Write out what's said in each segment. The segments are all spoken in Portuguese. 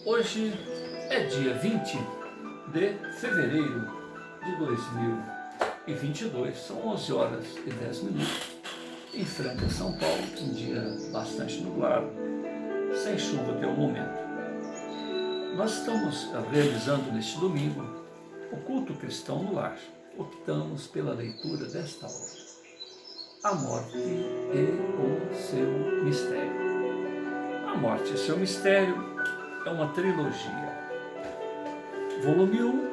Hoje é dia 20 de fevereiro de 2022, são 11 horas e 10 minutos, em Franca, São Paulo, um dia bastante nublado, sem chuva até o momento. Nós estamos realizando neste domingo o culto cristão no lar. Optamos pela leitura desta obra, A Morte e o Seu Mistério. A Morte e o Seu Mistério é uma trilogia. Volume 1,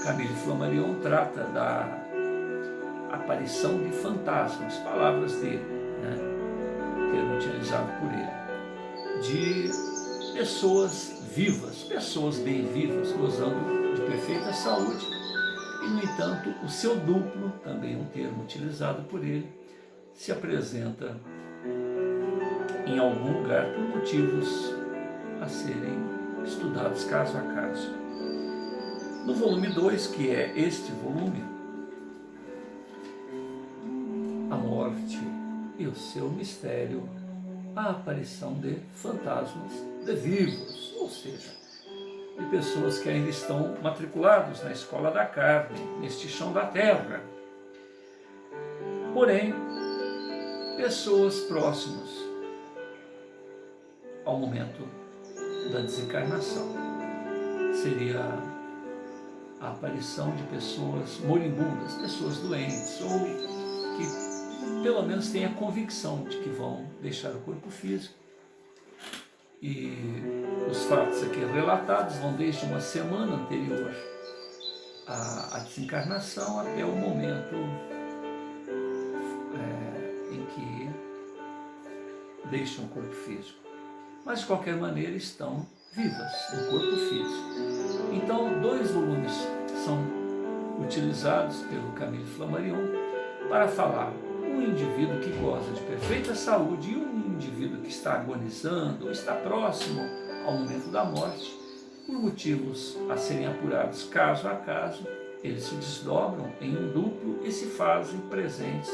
Camille Flammarion trata da aparição de fantasmas, palavras dele, termo utilizado por ele, de pessoas vivas, pessoas bem vivas, gozando de perfeita saúde, e no entanto o seu duplo, também um termo utilizado por ele, se apresenta em algum lugar por motivos a serem estudados caso a caso. No volume 2, que é este volume, A Morte e o Seu Mistério, a aparição de fantasmas de vivos, ou seja, de pessoas que ainda estão matriculados na escola da carne, neste chão da terra. Porém, pessoas próximas ao momento da desencarnação. Seria a aparição de pessoas moribundas, pessoas doentes, ou que pelo menos têm a convicção de que vão deixar o corpo físico. E os fatos aqui relatados vão desde uma semana anterior à desencarnação até o momento em que deixam o corpo físico. Mas de qualquer maneira estão vivas no corpo físico. Então, 2 volumes são utilizados pelo Camille Flammarion para falar um indivíduo que goza de perfeita saúde e um indivíduo que está agonizando ou está próximo ao momento da morte, por motivos a serem apurados caso a caso, eles se desdobram em um duplo e se fazem presentes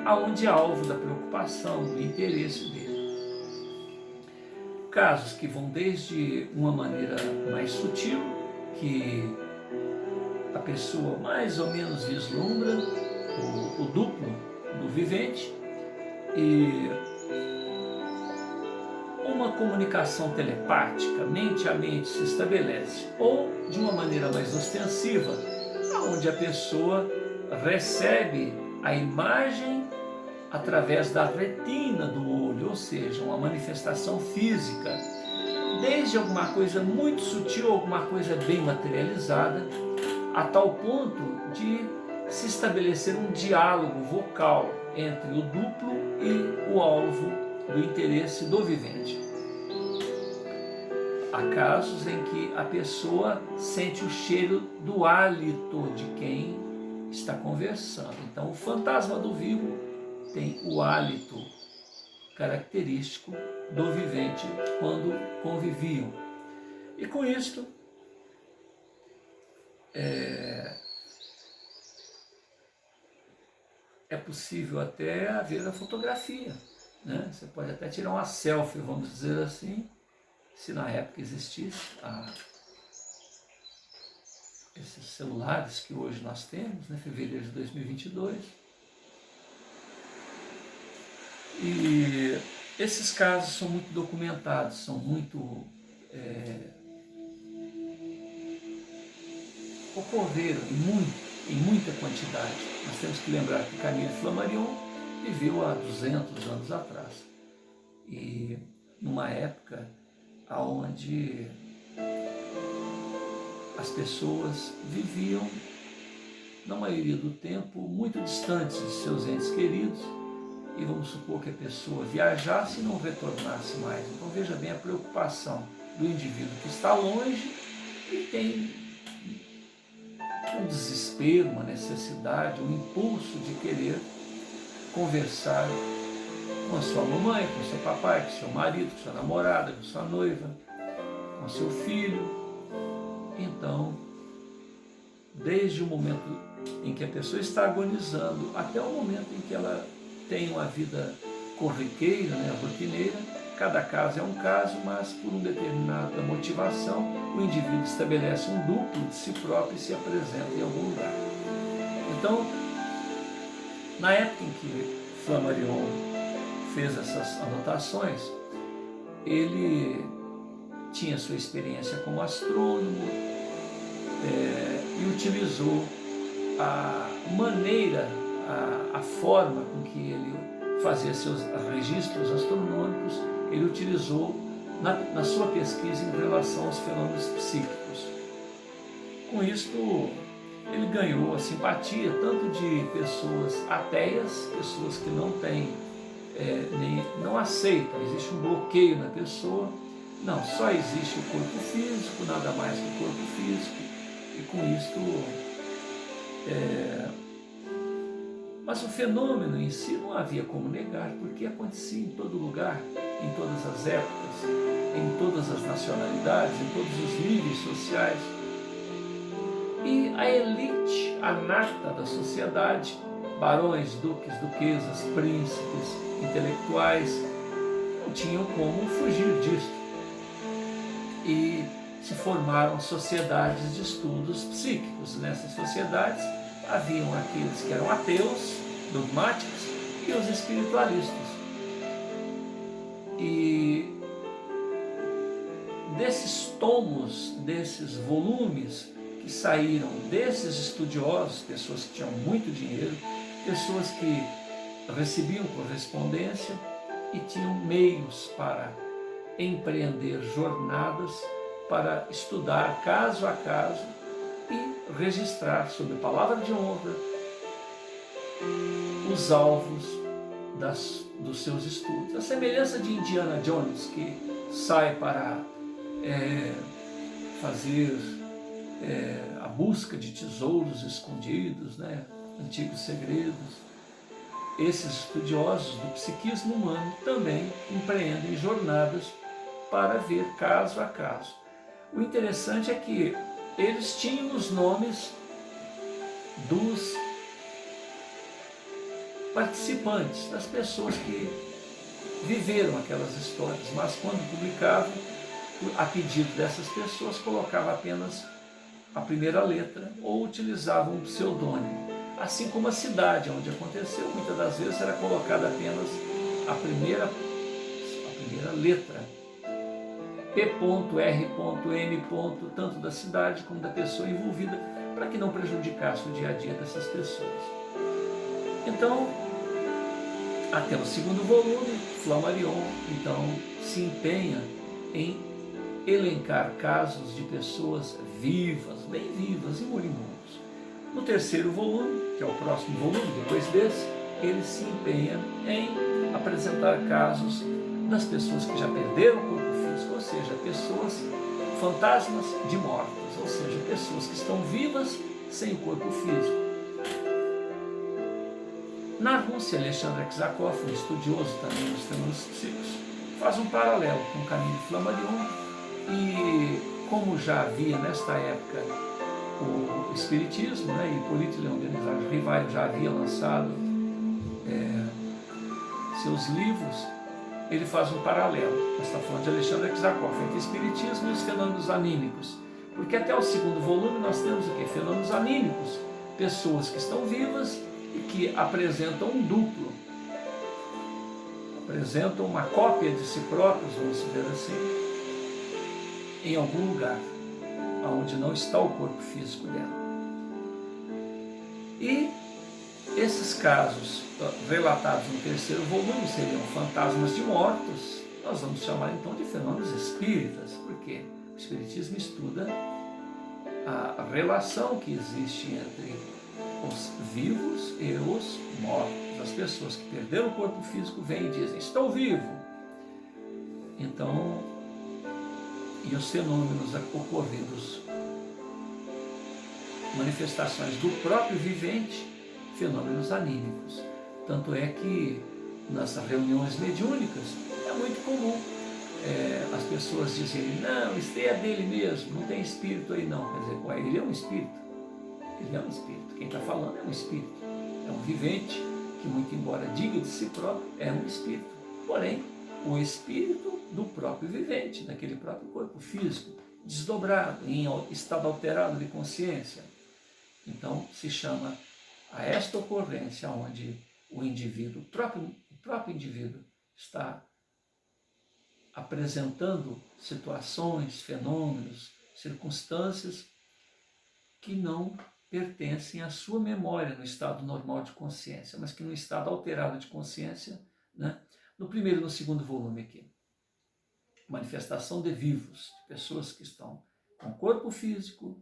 aonde é alvo da preocupação, do interesse dele. Casos que vão desde uma maneira mais sutil, que a pessoa mais ou menos vislumbra o duplo do vivente, e uma comunicação telepática, mente a mente, se estabelece, ou de uma maneira mais ostensiva, onde a pessoa recebe a imagem através da retina do olho, ou seja, uma manifestação física, desde alguma coisa muito sutil, alguma coisa bem materializada, a tal ponto de se estabelecer um diálogo vocal entre o duplo e o alvo do interesse do vivente. Há casos em que a pessoa sente o cheiro do hálito de quem está conversando. Então, o fantasma do vivo tem o hálito característico do vivente quando conviviam. E com isto, é possível até haver a fotografia, Você pode até tirar uma selfie, vamos dizer assim, se na época existisse esses celulares que hoje nós temos, fevereiro de 2022. E esses casos são muito documentados, são muito ocorreram em muita quantidade. Nós temos que lembrar que Camille Flammarion viveu há 200 anos atrás, e numa época onde as pessoas viviam, na maioria do tempo, muito distantes de seus entes queridos, e vamos supor que a pessoa viajasse e não retornasse mais. Então veja bem a preocupação do indivíduo que está longe e tem um desespero, uma necessidade, um impulso de querer conversar com a sua mamãe, com o seu papai, com o seu marido, com a sua namorada, com a sua noiva, com o seu filho. Então, desde o momento em que a pessoa está agonizando até o momento em que ela tem uma vida corriqueira, rotineira, cada caso é um caso, mas por uma determinada motivação, o indivíduo estabelece um duplo de si próprio e se apresenta em algum lugar. Então, na época em que Flammarion fez essas anotações, ele tinha sua experiência como astrônomo e utilizou a maneira, a forma com que ele fazia seus registros astronômicos, ele utilizou na sua pesquisa em relação aos fenômenos psíquicos. Com isto, ele ganhou a simpatia tanto de pessoas ateias, pessoas que não têm, não aceitam, existe um bloqueio na pessoa, não, só existe o corpo físico, nada mais que o corpo físico, e com isto mas o fenômeno em si não havia como negar, porque acontecia em todo lugar, em todas as épocas, em todas as nacionalidades, em todos os níveis sociais. E a elite, a nata da sociedade, barões, duques, duquesas, príncipes, intelectuais, não tinham como fugir disto. E se formaram sociedades de estudos psíquicos. Nessas sociedades haviam aqueles que eram ateus, dogmáticos, e os espiritualistas. E desses tomos, desses volumes que saíram desses estudiosos, pessoas que tinham muito dinheiro, pessoas que recebiam correspondência e tinham meios para empreender jornadas, para estudar caso a caso e registrar sob a palavra de honra os alvos dos seus estudos. A semelhança de Indiana Jones, que sai para fazer a busca de tesouros escondidos, né? Antigos segredos. Esses estudiosos do psiquismo humano também empreendem jornadas para ver caso a caso. O interessante é que eles tinham os nomes dos participantes, das pessoas que viveram aquelas histórias, mas quando publicavam, a pedido dessas pessoas, colocava apenas a primeira letra ou utilizavam um pseudônimo. Assim como a cidade onde aconteceu, muitas das vezes era colocada apenas a primeira letra, P.R.M. tanto da cidade como da pessoa envolvida, para que não prejudicasse o dia a dia dessas pessoas. Então, até o segundo volume, Flammarion então se empenha em elencar casos de pessoas vivas, bem vivas e moribundas. No terceiro volume, que é o próximo volume depois desse, ele se empenha em apresentar casos das pessoas que já perderam o corpo físico, ou seja, pessoas fantasmas de mortos, ou seja, pessoas que estão vivas sem o corpo físico. Na Rússia, Alexandre Aksakov, um estudioso também dos fenômenos psíquicos, faz um paralelo com o caminho de Flammarion e, como já havia nesta época o Espiritismo, né, e Hippolyte Léon Denis Rivail já havia lançado seus livros, ele faz um paralelo. Nós estamos falando de Alexandre Aksakov, entre o Espiritismo e os fenômenos anímicos. Porque até o segundo volume nós temos o quê? Fenômenos anímicos, pessoas que estão vivas e que apresentam um duplo, apresentam uma cópia de si próprios, vamos dizer assim, em algum lugar onde não está o corpo físico dela. E esses casos relatados no terceiro volume seriam fantasmas de mortos. Nós vamos chamar então de fenômenos espíritas, porque o Espiritismo estuda a relação que existe entre os vivos e os mortos. As pessoas que perderam o corpo físico vêm e dizem: estou vivo. Então, e os fenômenos ocorridos, manifestações do próprio vivente, fenômenos anímicos. Tanto é que nas reuniões mediúnicas é muito comum as pessoas dizerem: não, isso é dele mesmo, não tem espírito aí não. Quer dizer, ele é um espírito. Ele é um espírito. Quem está falando é um espírito. É um vivente que, muito embora diga de si próprio, é um espírito. Porém, o espírito do próprio vivente, daquele próprio corpo físico, desdobrado, em estado alterado de consciência. Então, se chama a esta ocorrência onde o indivíduo, o próprio indivíduo, está apresentando situações, fenômenos, circunstâncias que não pertencem à sua memória no estado normal de consciência, mas que no estado alterado de consciência, né? No primeiro e no segundo volume aqui, manifestação de vivos, de pessoas que estão com corpo físico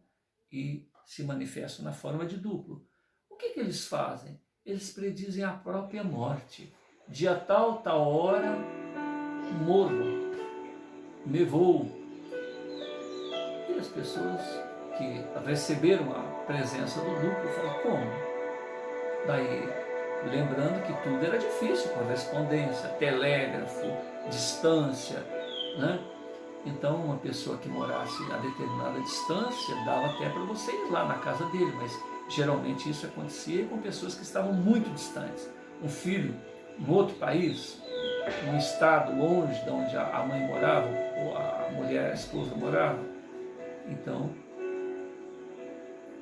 e se manifestam na forma de duplo. O que eles fazem? Eles predizem a própria morte. Dia tal, tal hora, morro, me vou. E as pessoas que receberam a presença do duplo falam, como? Daí, lembrando que tudo era difícil, correspondência, telégrafo, distância, né? Então, uma pessoa que morasse a determinada distância, dava até para você ir lá na casa dele, mas geralmente isso acontecia com pessoas que estavam muito distantes. Um filho em outro país, num estado longe de onde a mãe morava, ou a mulher, a esposa morava. Então,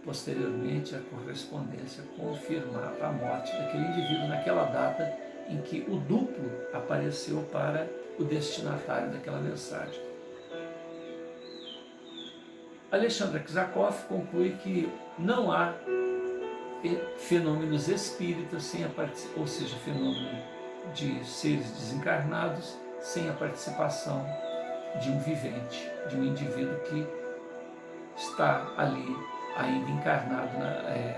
posteriormente, a correspondência confirmava a morte daquele indivíduo naquela data em que o duplo apareceu para o destinatário daquela mensagem. Alexandre Kizakov conclui que não há fenômenos espíritas sem a participação, ou seja, fenômeno de seres desencarnados sem a participação de um vivente, de um indivíduo que está ali ainda encarnado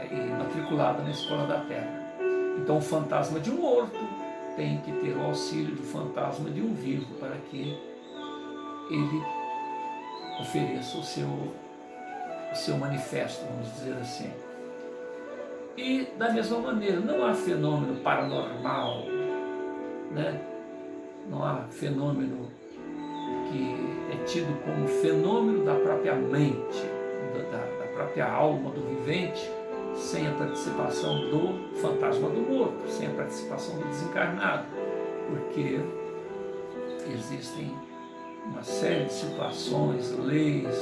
e matriculado na escola da Terra. Então o fantasma de um morto tem que ter o auxílio do fantasma de um vivo para que ele ofereça o seu manifesto, vamos dizer assim. E da mesma maneira, não há fenômeno paranormal, né? Não há fenômeno que é tido como fenômeno da própria mente, da própria alma do vivente, sem a participação do fantasma do morto, sem a participação do desencarnado, porque existem uma série de situações, leis,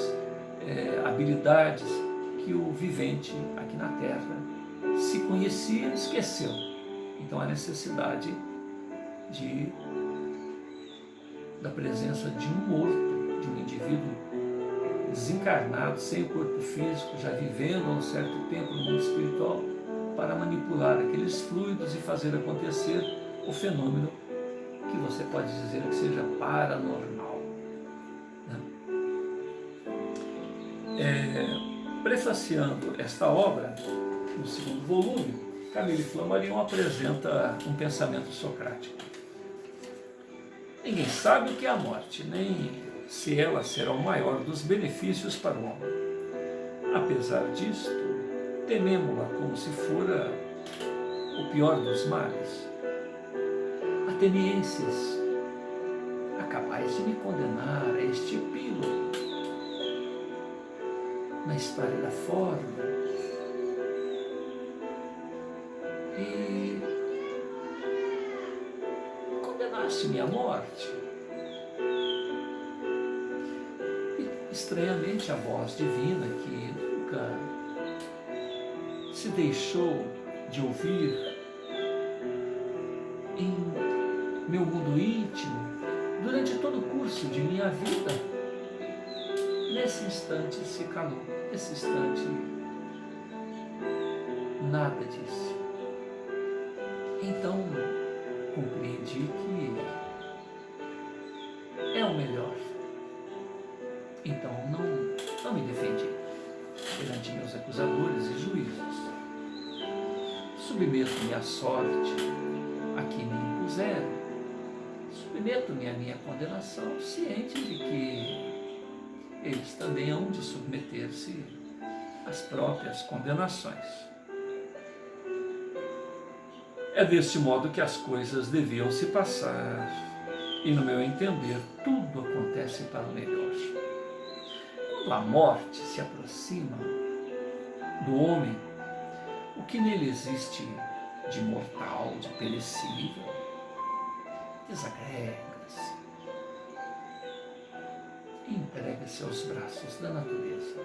habilidades que o vivente aqui na Terra se conhecia e esqueceu. Então a necessidade da presença de um morto, de um indivíduo desencarnado, sem o corpo físico, já vivendo há um certo tempo no mundo espiritual, para manipular aqueles fluidos e fazer acontecer o fenômeno que você pode dizer que seja paranormal. Prefaciando esta obra, no segundo volume, Camille Flammarion apresenta um pensamento socrático. Ninguém sabe o que é a morte, nem se ela será o maior dos benefícios para o homem. Apesar disto, tememo-la como se fora o pior dos males. Atenienses, acabais de me condenar a este epílogo na história da forma e condenaste-me à morte. E, estranhamente, a voz divina que nunca se deixou de ouvir em meu mundo íntimo durante todo o curso de minha vida, nesse instante se calou. Nesse instante nada disse. Então compreendi que é o melhor. Então não me defendi perante meus acusadores e juízes. Submeto-me à sorte a que me impuseram. Submeto-me à minha condenação, ciente de que eles também hão de submeter-se às próprias condenações. É deste modo que as coisas deviam se passar, e no meu entender, tudo acontece para o melhor. Quando a morte se aproxima do homem, o que nele existe de mortal, de perecível, desagrega, Entrega-se. Entrega-se aos braços da natureza.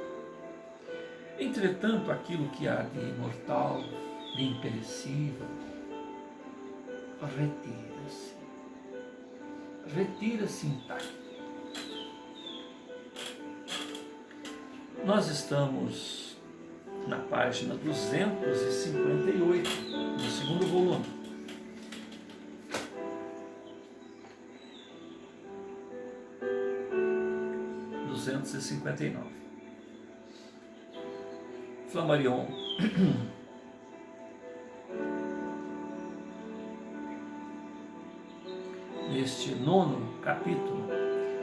Entretanto, aquilo que há de imortal, de imperecível, retira-se. Retira-se intacto. Nós estamos na página 258, no segundo volume. Flammarion neste 9º capítulo,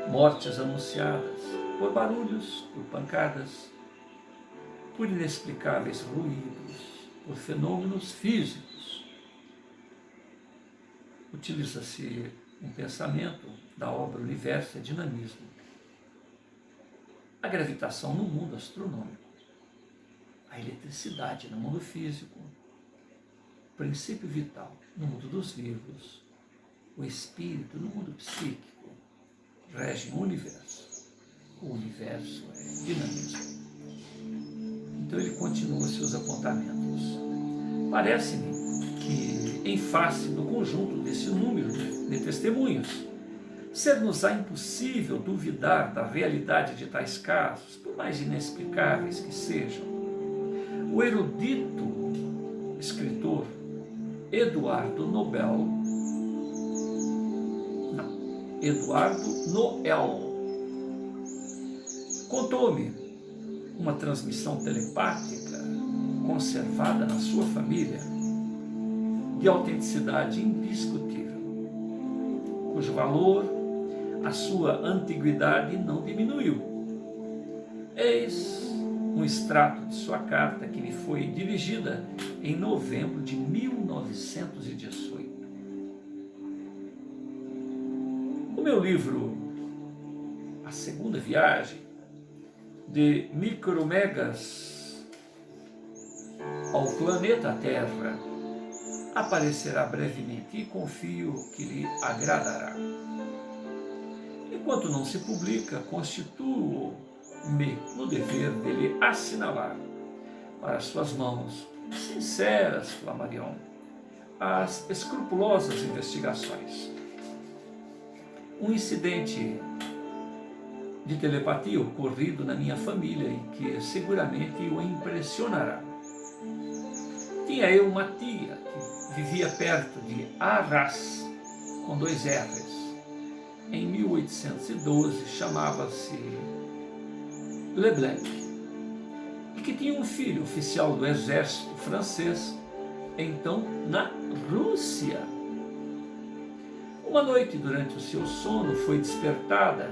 mortes anunciadas por barulhos, por pancadas, por inexplicáveis ruídos, por fenômenos físicos. Utiliza-se um pensamento da obra Universo e Dinamismo. A gravitação no mundo astronômico, a eletricidade no mundo físico, o princípio vital no mundo dos vivos, o espírito no mundo psíquico, regem o universo. O universo é dinamismo. Então ele continua seus apontamentos. Parece-me que, em face do conjunto desse número de testemunhos, ser-nos-á impossível duvidar da realidade de tais casos, por mais inexplicáveis que sejam. O erudito escritor Eduardo Noel contou-me uma transmissão telepática conservada na sua família de autenticidade indiscutível, cujo valor, a sua antiguidade não diminuiu. Eis um extrato de sua carta que me foi dirigida em novembro de 1918. O meu livro, A Segunda Viagem, de Micromegas ao Planeta Terra, aparecerá brevemente e confio que lhe agradará. Enquanto não se publica, constituo-me no dever de lhe assinalar para suas mãos sinceras, Flammarion, as escrupulosas investigações. Um incidente de telepatia ocorrido na minha família e que seguramente o impressionará. Tinha eu uma tia que vivia perto de Arras, com 2 R's. Em 1812 chamava-se Leblanc, e que tinha um filho oficial do exército francês, então na Rússia. Uma noite, durante o seu sono, foi despertada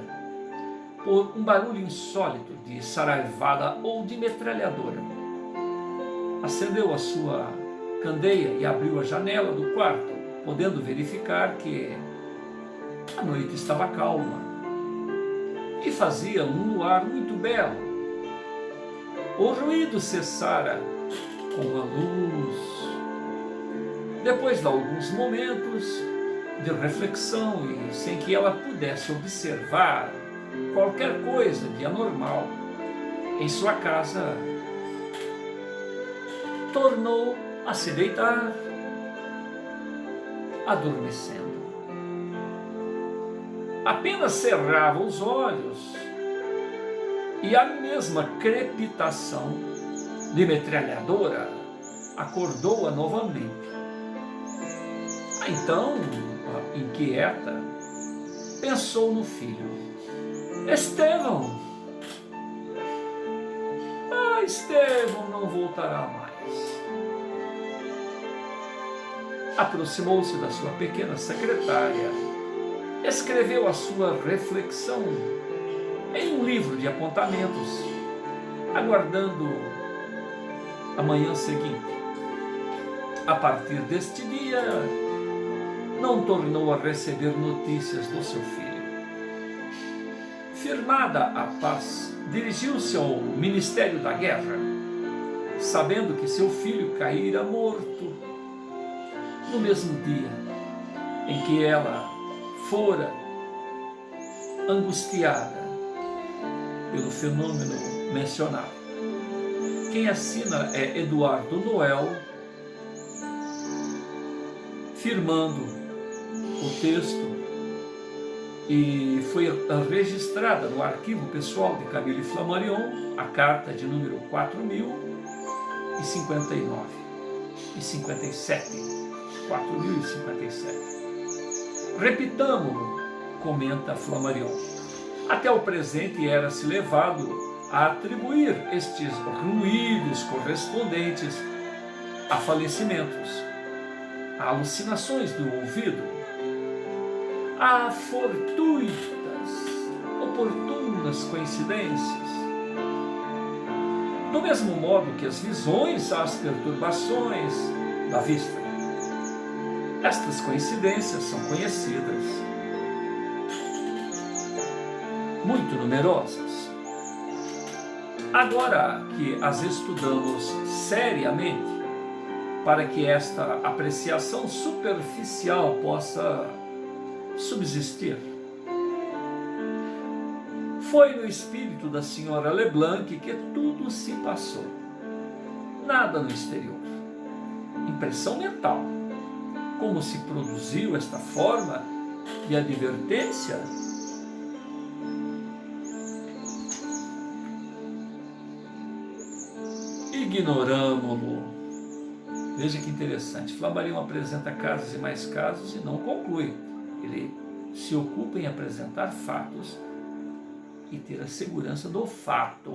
por um barulho insólito de saraivada ou de metralhadora. Acendeu a sua candeia e abriu a janela do quarto, podendo verificar que a noite estava calma e fazia um luar muito belo. O ruído cessara com a luz. Depois de alguns momentos de reflexão e sem que ela pudesse observar qualquer coisa de anormal em sua casa, tornou a se deitar, adormecendo. Apenas cerrava os olhos e a mesma crepitação de metralhadora acordou-a novamente. Então, inquieta, pensou no filho. Estevão! Estevão não voltará mais. Aproximou-se da sua pequena secretária, escreveu a sua reflexão em um livro de apontamentos, aguardando a manhã seguinte. A partir deste dia, não tornou a receber notícias do seu filho. Firmada a paz, dirigiu-se ao Ministério da Guerra, sabendo que seu filho caíra morto no mesmo dia em que ela fora angustiada pelo fenômeno mencionado. Quem assina é Eduardo Noel, firmando o texto, e foi registrada no arquivo pessoal de Camille Flammarion a carta de número 4059 e 57. 4057. Repitamo-lo, comenta Flammarion. Até o presente era-se levado a atribuir estes ruídos correspondentes a falecimentos, a alucinações do ouvido, a fortuitas, oportunas coincidências. Do mesmo modo que as visões às perturbações da vista. Estas coincidências são conhecidas, muito numerosas. Agora que as estudamos seriamente, para que esta apreciação superficial possa subsistir, foi no espírito da senhora Leblanc que tudo se passou. Nada no exterior. Impressão mental. Como se produziu esta forma de advertência? Ignoramo-lo. Veja que interessante. Flammarion apresenta casos e mais casos e não conclui. Ele se ocupa em apresentar fatos e ter a segurança do fato.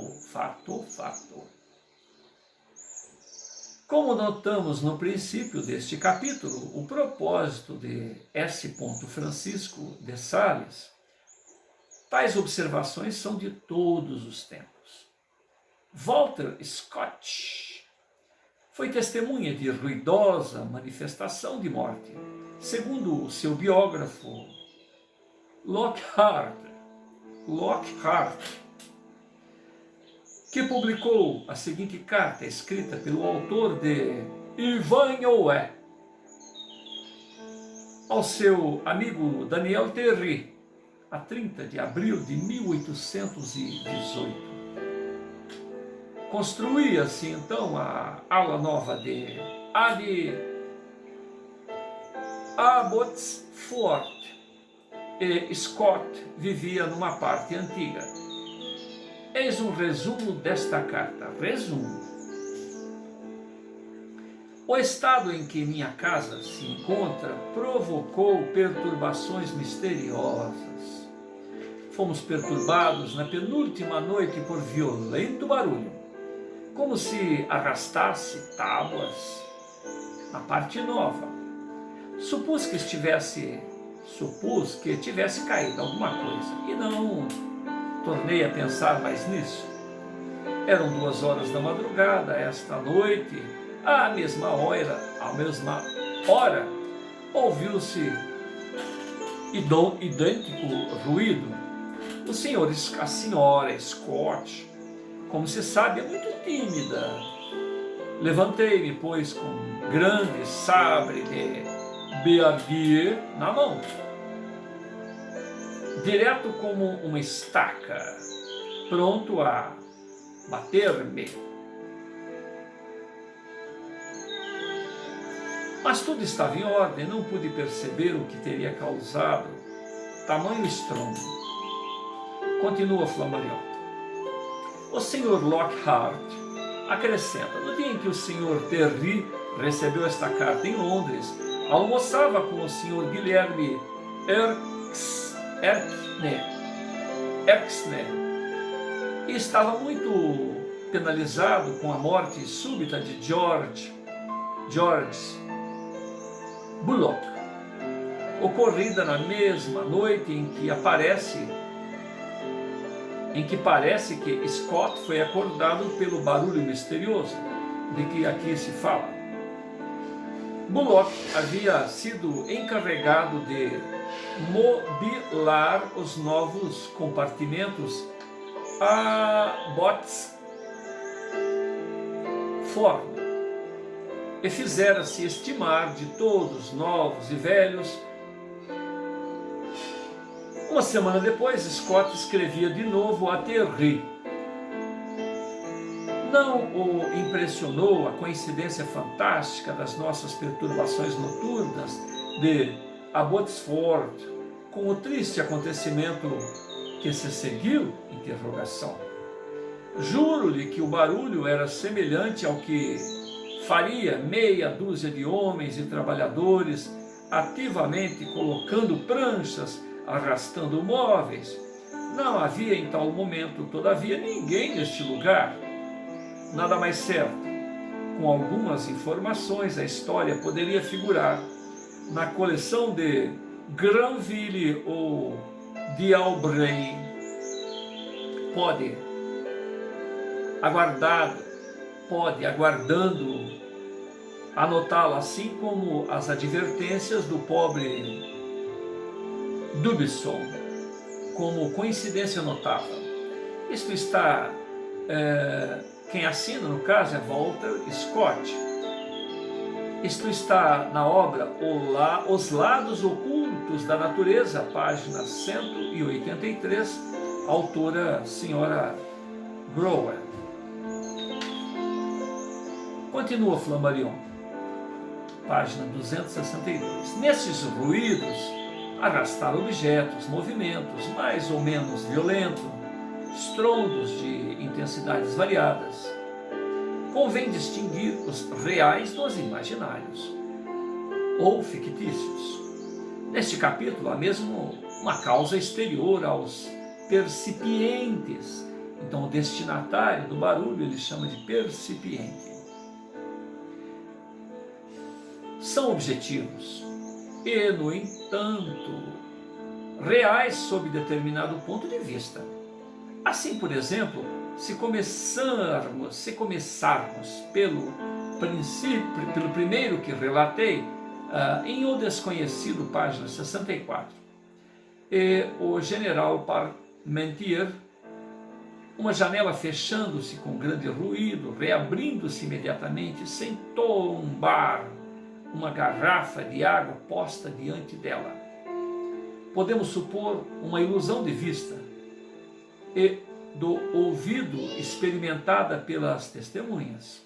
Como notamos no princípio deste capítulo, o propósito de S. Francisco de Sales, tais observações são de todos os tempos. Walter Scott foi testemunha de ruidosa manifestação de morte, segundo o seu biógrafo Lockhart, que publicou a seguinte carta escrita pelo autor de Ivanhoe ao seu amigo Daniel Terry, a 30 de abril de 1818. Construía-se então a ala nova de Abbotsford e Scott vivia numa parte antiga. Eis um resumo desta carta. Resumo. O estado em que minha casa se encontra provocou perturbações misteriosas. Fomos perturbados na penúltima noite por violento barulho, como se arrastasse tábuas na parte nova. Supus que tivesse caído alguma coisa, e não tornei a pensar mais nisso. Eram 2 horas da madrugada, esta noite, à mesma hora, ouviu-se idêntico ruído. A senhora Scott, como se sabe, é muito tímida. Levantei-me, pois, com um grande sabre de beardier na mão, direto como uma estaca, pronto a bater-me. Mas tudo estava em ordem, não pude perceber o que teria causado tamanho estrondo. Continua Flammarion. O Sr. Lockhart acrescenta: no dia em que o Sr. Terry recebeu esta carta em Londres, almoçava com o Sr. Guilherme Erskine e estava muito penalizado com a morte súbita de George Bullock, ocorrida na mesma noite em que parece que Scott foi acordado pelo barulho misterioso de que aqui se fala. Bullock havia sido encarregado de mobilar os novos compartimentos a Botsford e fizera-se estimar de todos, novos e velhos, Uma semana depois, Scott escrevia de novo a Thierry. Não o impressionou a coincidência fantástica das nossas perturbações noturnas de Abbotsford com o triste acontecimento que se seguiu? Interrogação. Juro-lhe que o barulho era semelhante ao que faria meia dúzia de homens e trabalhadores ativamente colocando pranchas, arrastando móveis. Não havia em tal momento, todavia, ninguém neste lugar. Nada mais certo. Com algumas informações, a história poderia figurar na coleção de Granville ou de Albray. Pode, aguardando, anotá-la, assim como as advertências do pobre Dubison, como coincidência notável. Isto está, quem assina no caso é Walter Scott. Isto está na obra Os Lados Ocultos da Natureza, página 183, autora Sra. Grower. Continua Flammarion, página 262. Nesses ruídos, arrastar objetos, movimentos mais ou menos violentos, estrondos de intensidades variadas. Convém distinguir os reais dos imaginários ou fictícios. Neste capítulo há mesmo uma causa exterior aos percipientes. Então o destinatário do barulho ele chama de percipiente. São objetivos e, no entanto, reais sob determinado ponto de vista. Assim, por exemplo, se começarmos pelo primeiro que relatei, em O Desconhecido, página 64, e o general Parmentier, uma janela fechando-se com grande ruído, reabrindo-se imediatamente, sem tombar uma garrafa de água posta diante dela. Podemos supor uma ilusão de vista e do ouvido experimentada pelas testemunhas,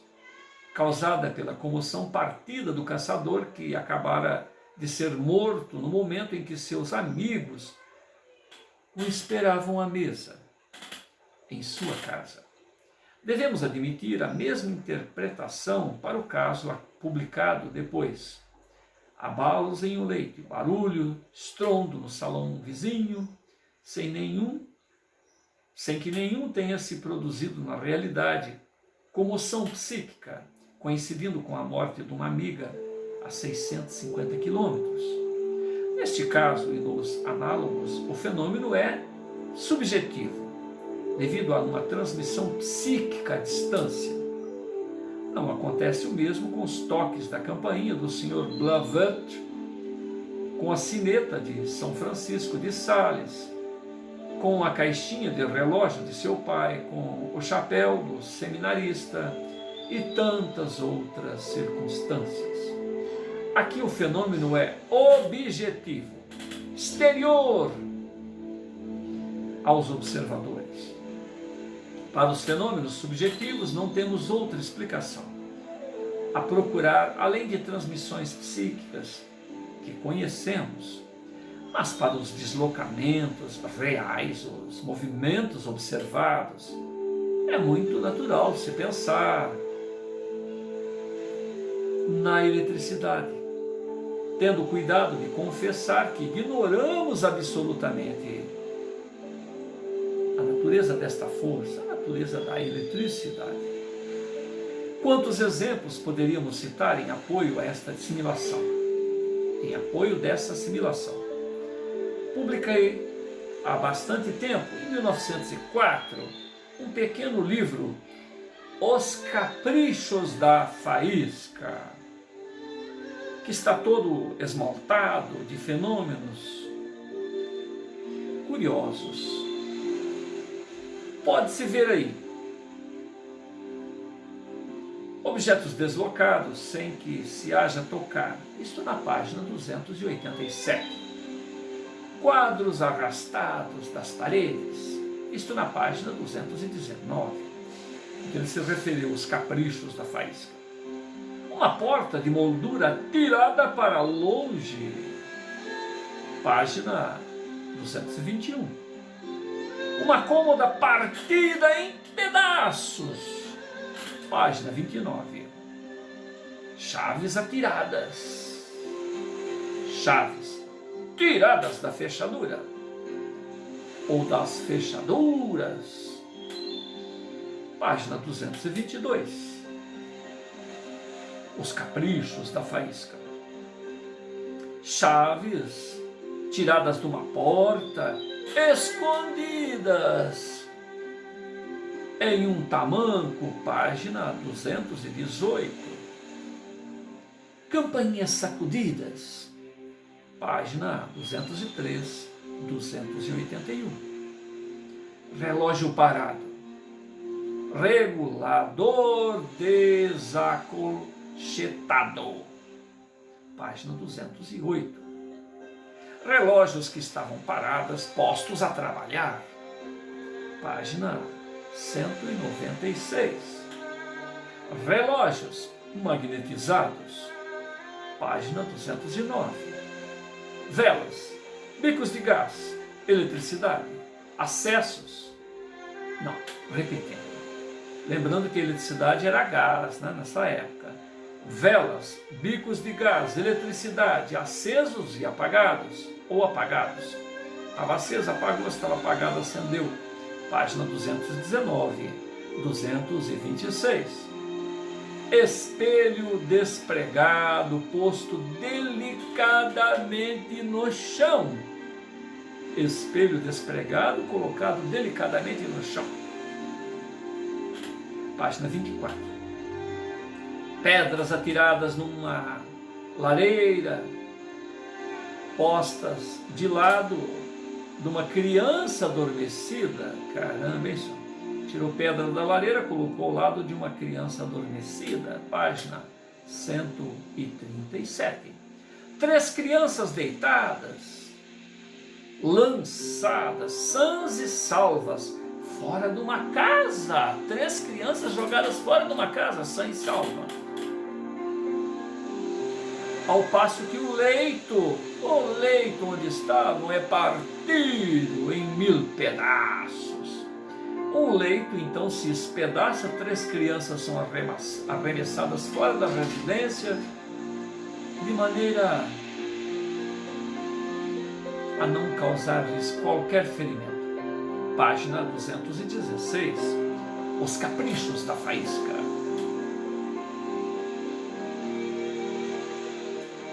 causada pela comoção partida do caçador que acabara de ser morto no momento em que seus amigos o esperavam à mesa, em sua casa. Devemos admitir a mesma interpretação para o caso publicado depois. Abalos em um leito, barulho, estrondo no salão vizinho, sem que nenhum tenha se produzido na realidade, comoção psíquica, coincidindo com a morte de uma amiga a 650 quilômetros. Neste caso e nos análogos, o fenômeno é subjetivo, devido a uma transmissão psíquica à distância. Não acontece o mesmo com os toques da campainha do Sr. Blavat, com a sineta de São Francisco de Sales, com a caixinha de relógio de seu pai, com o chapéu do seminarista e tantas outras circunstâncias. Aqui o fenômeno é objetivo, exterior aos observadores. Para os fenômenos subjetivos não temos outra explicação a procurar, além de transmissões psíquicas que conhecemos, mas para os deslocamentos reais, os movimentos observados, é muito natural se pensar na eletricidade, tendo cuidado de confessar que ignoramos absolutamente a natureza desta força, a natureza da eletricidade. Quantos exemplos poderíamos citar em apoio a esta assimilação? Em apoio dessa assimilação. Publiquei há bastante tempo, em 1904, um pequeno livro, Os Caprichos da Faísca, que está todo esmaltado de fenômenos curiosos. Pode-se ver aí objetos deslocados sem que se haja tocado. Isto na página 287. quadros arrastados das paredes. Isto na página 219, em que ele se referiu aos caprichos da faísca. Uma porta de moldura tirada para longe, página 221. Uma cômoda partida em pedaços, página 29. Chaves atiradas, chaves tiradas da fechadura ou das fechaduras, página 222. Os caprichos da faísca. Chaves tiradas de uma porta, escondidas em um tamanco, página 218. Campainhas sacudidas, página 203, 281. Relógio parado, regulador desacolchetado, página 208. Relógios que estavam parados, postos a trabalhar, página 196. Relógios magnetizados, página 209. Velas, bicos de gás, eletricidade, acessos. Não, repetindo. Lembrando que a eletricidade era gás, né, nessa época. Velas, bicos de gás, eletricidade, acesos e apagados, ou apagados. Estava aceso, apagou, estava apagado, acendeu. Página 219, 226. Espelho despregado, posto delicadamente no chão. Espelho despregado, colocado delicadamente no chão. Página 24. Pedras atiradas numa lareira, postas de lado de uma criança adormecida. Caramba, isso. Tirou pedra da lareira, colocou ao lado de uma criança adormecida. Página 137. 3 crianças deitadas, lançadas, sãs e salvas, fora de uma casa. 3 crianças jogadas fora de uma casa, sã e salva. Ao passo que o leito onde estavam é partido em 1000 pedaços. O leito então se espedaça, 3 crianças são arremessadas fora da residência de maneira a não causar-lhes qualquer ferimento. Página 216. Os caprichos da faísca.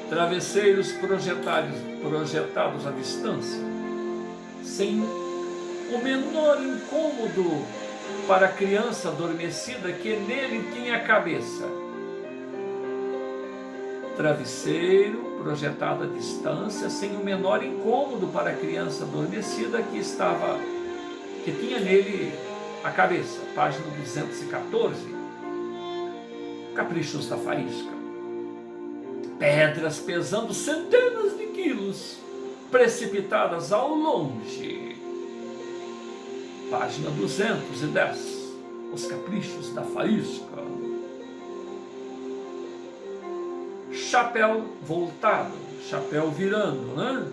Travesseiros projetados à distância, sem o menor incômodo para a criança adormecida que nele tinha a cabeça. Travesseiro projetado à distância, sem o menor incômodo para a criança adormecida que tinha nele a cabeça. Página 214. Caprichos da faísca. Pedras pesando centenas de quilos, precipitadas ao longe. Página 210. Os caprichos da faísca. Chapéu voltado, chapéu virando, né?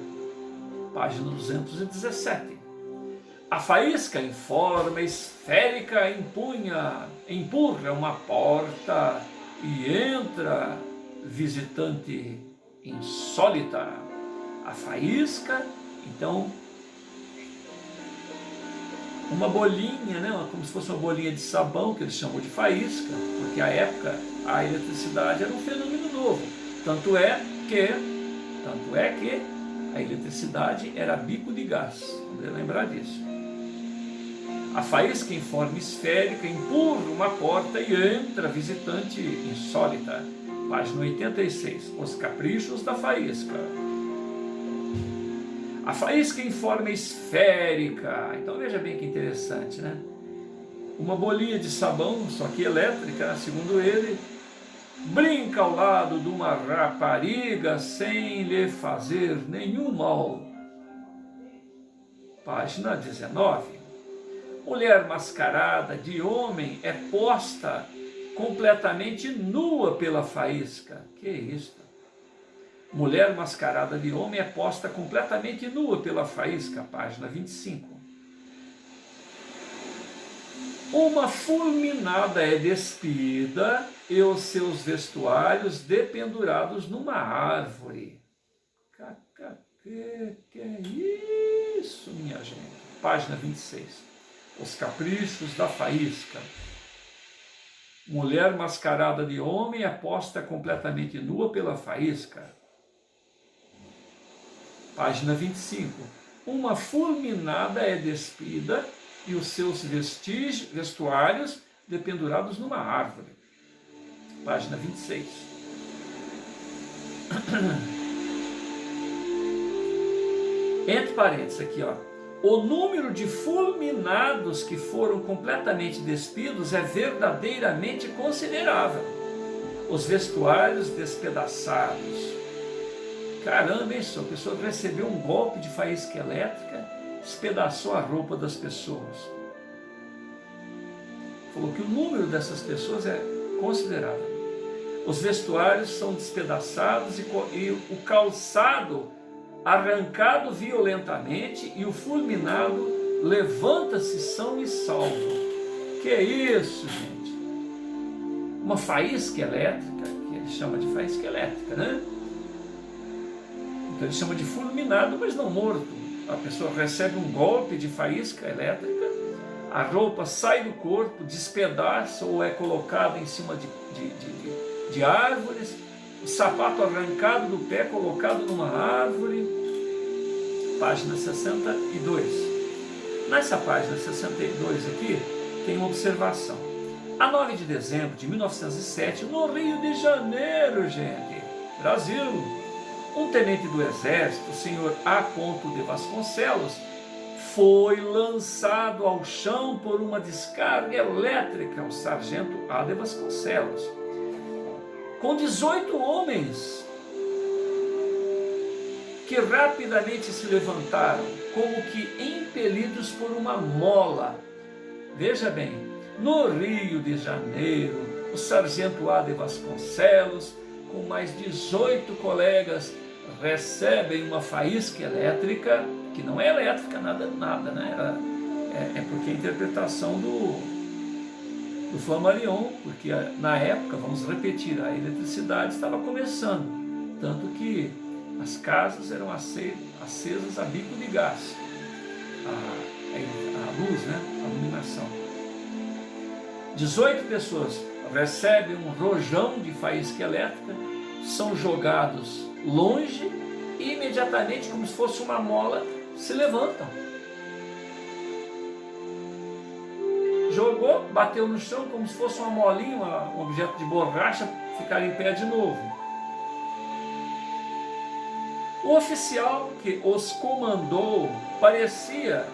Página 217. A faísca em forma esférica empurra uma porta e entra visitante insólita. A faísca, então, uma bolinha, né? Como se fosse uma bolinha de sabão, que eles chamam de faísca, porque à época a eletricidade era um fenômeno novo. Tanto é que a eletricidade era bico de gás. Vamos lembrar disso. A faísca em forma esférica empurra uma porta e entra visitante insólita. Página 86. Os caprichos da faísca. A faísca em forma esférica. Então veja bem que interessante, né? Uma bolinha de sabão, só que elétrica, segundo ele, brinca ao lado de uma rapariga sem lhe fazer nenhum mal. página 19. Mulher mascarada de homem é posta completamente nua pela faísca. Que isso? Mulher mascarada de homem é posta completamente nua pela faísca, página 25. Uma fulminada é despida e os seus vestuários dependurados numa árvore. Que é isso, minha gente? Página 26. Os caprichos da faísca. Mulher mascarada de homem é posta completamente nua pela faísca. Página 25. Uma fulminada é despida e os seus vestuários dependurados numa árvore. Página 26. Entre parênteses aqui, ó. O número de fulminados que foram completamente despidos é verdadeiramente considerável. Os vestuários despedaçados. Caramba, isso, a pessoa recebeu um golpe de faísca elétrica, despedaçou a roupa das pessoas. Falou que o número dessas pessoas é considerável. Os vestuários são despedaçados e o calçado arrancado violentamente, e o fulminado levanta-se são e salvo. Que é isso, gente? Uma faísca elétrica, que ele chama de faísca elétrica, né? Então ele chama de fulminado, mas não morto. A pessoa recebe um golpe de faísca elétrica, a roupa sai do corpo, despedaça ou é colocada em cima de árvores, o sapato arrancado do pé, colocado numa árvore. Página 62. Nessa página 62 aqui, tem uma observação. A 9 de dezembro de 1907, no Rio de Janeiro, gente, Brasil, um tenente do Exército, o senhor A. de Vasconcelos, foi lançado ao chão por uma descarga elétrica, o sargento A. de Vasconcelos, com 18 homens que rapidamente se levantaram, como que impelidos por uma mola. Veja bem, no Rio de Janeiro, o sargento A. de Vasconcelos, com mais 18 colegas, recebem uma faísca elétrica, que não é elétrica, nada, né? É porque a interpretação do Flammarion, porque na época, vamos repetir, a eletricidade estava começando, tanto que as casas eram acesas a bico de gás, a luz, né? A iluminação. 18 pessoas recebem um rojão de faísca elétrica, são jogados longe e imediatamente, como se fosse uma mola, se levantam. Jogou, bateu no chão como se fosse uma molinha, um objeto de borracha, ficar em pé de novo. O oficial que os comandou parecia...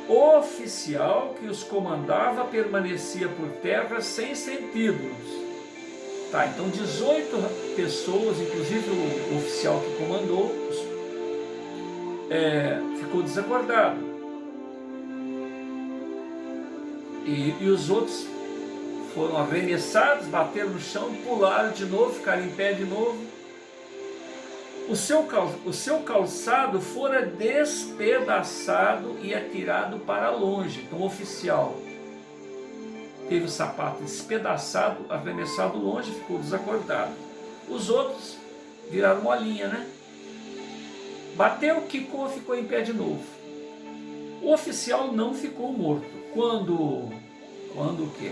O oficial que os comandava permanecia por terra sem sentidos. Então 18 pessoas, inclusive o oficial que comandou, ficou desacordado. E os outros foram arremessados, bateram no chão, pularam de novo, ficaram em pé de novo. O seu calçado fora despedaçado e atirado para longe. Então o oficial teve o sapato despedaçado, arremessado longe, ficou desacordado. Os outros viraram molinha, né? Bateu, quicou, ficou em pé de novo. O oficial não ficou morto. Quando o quê?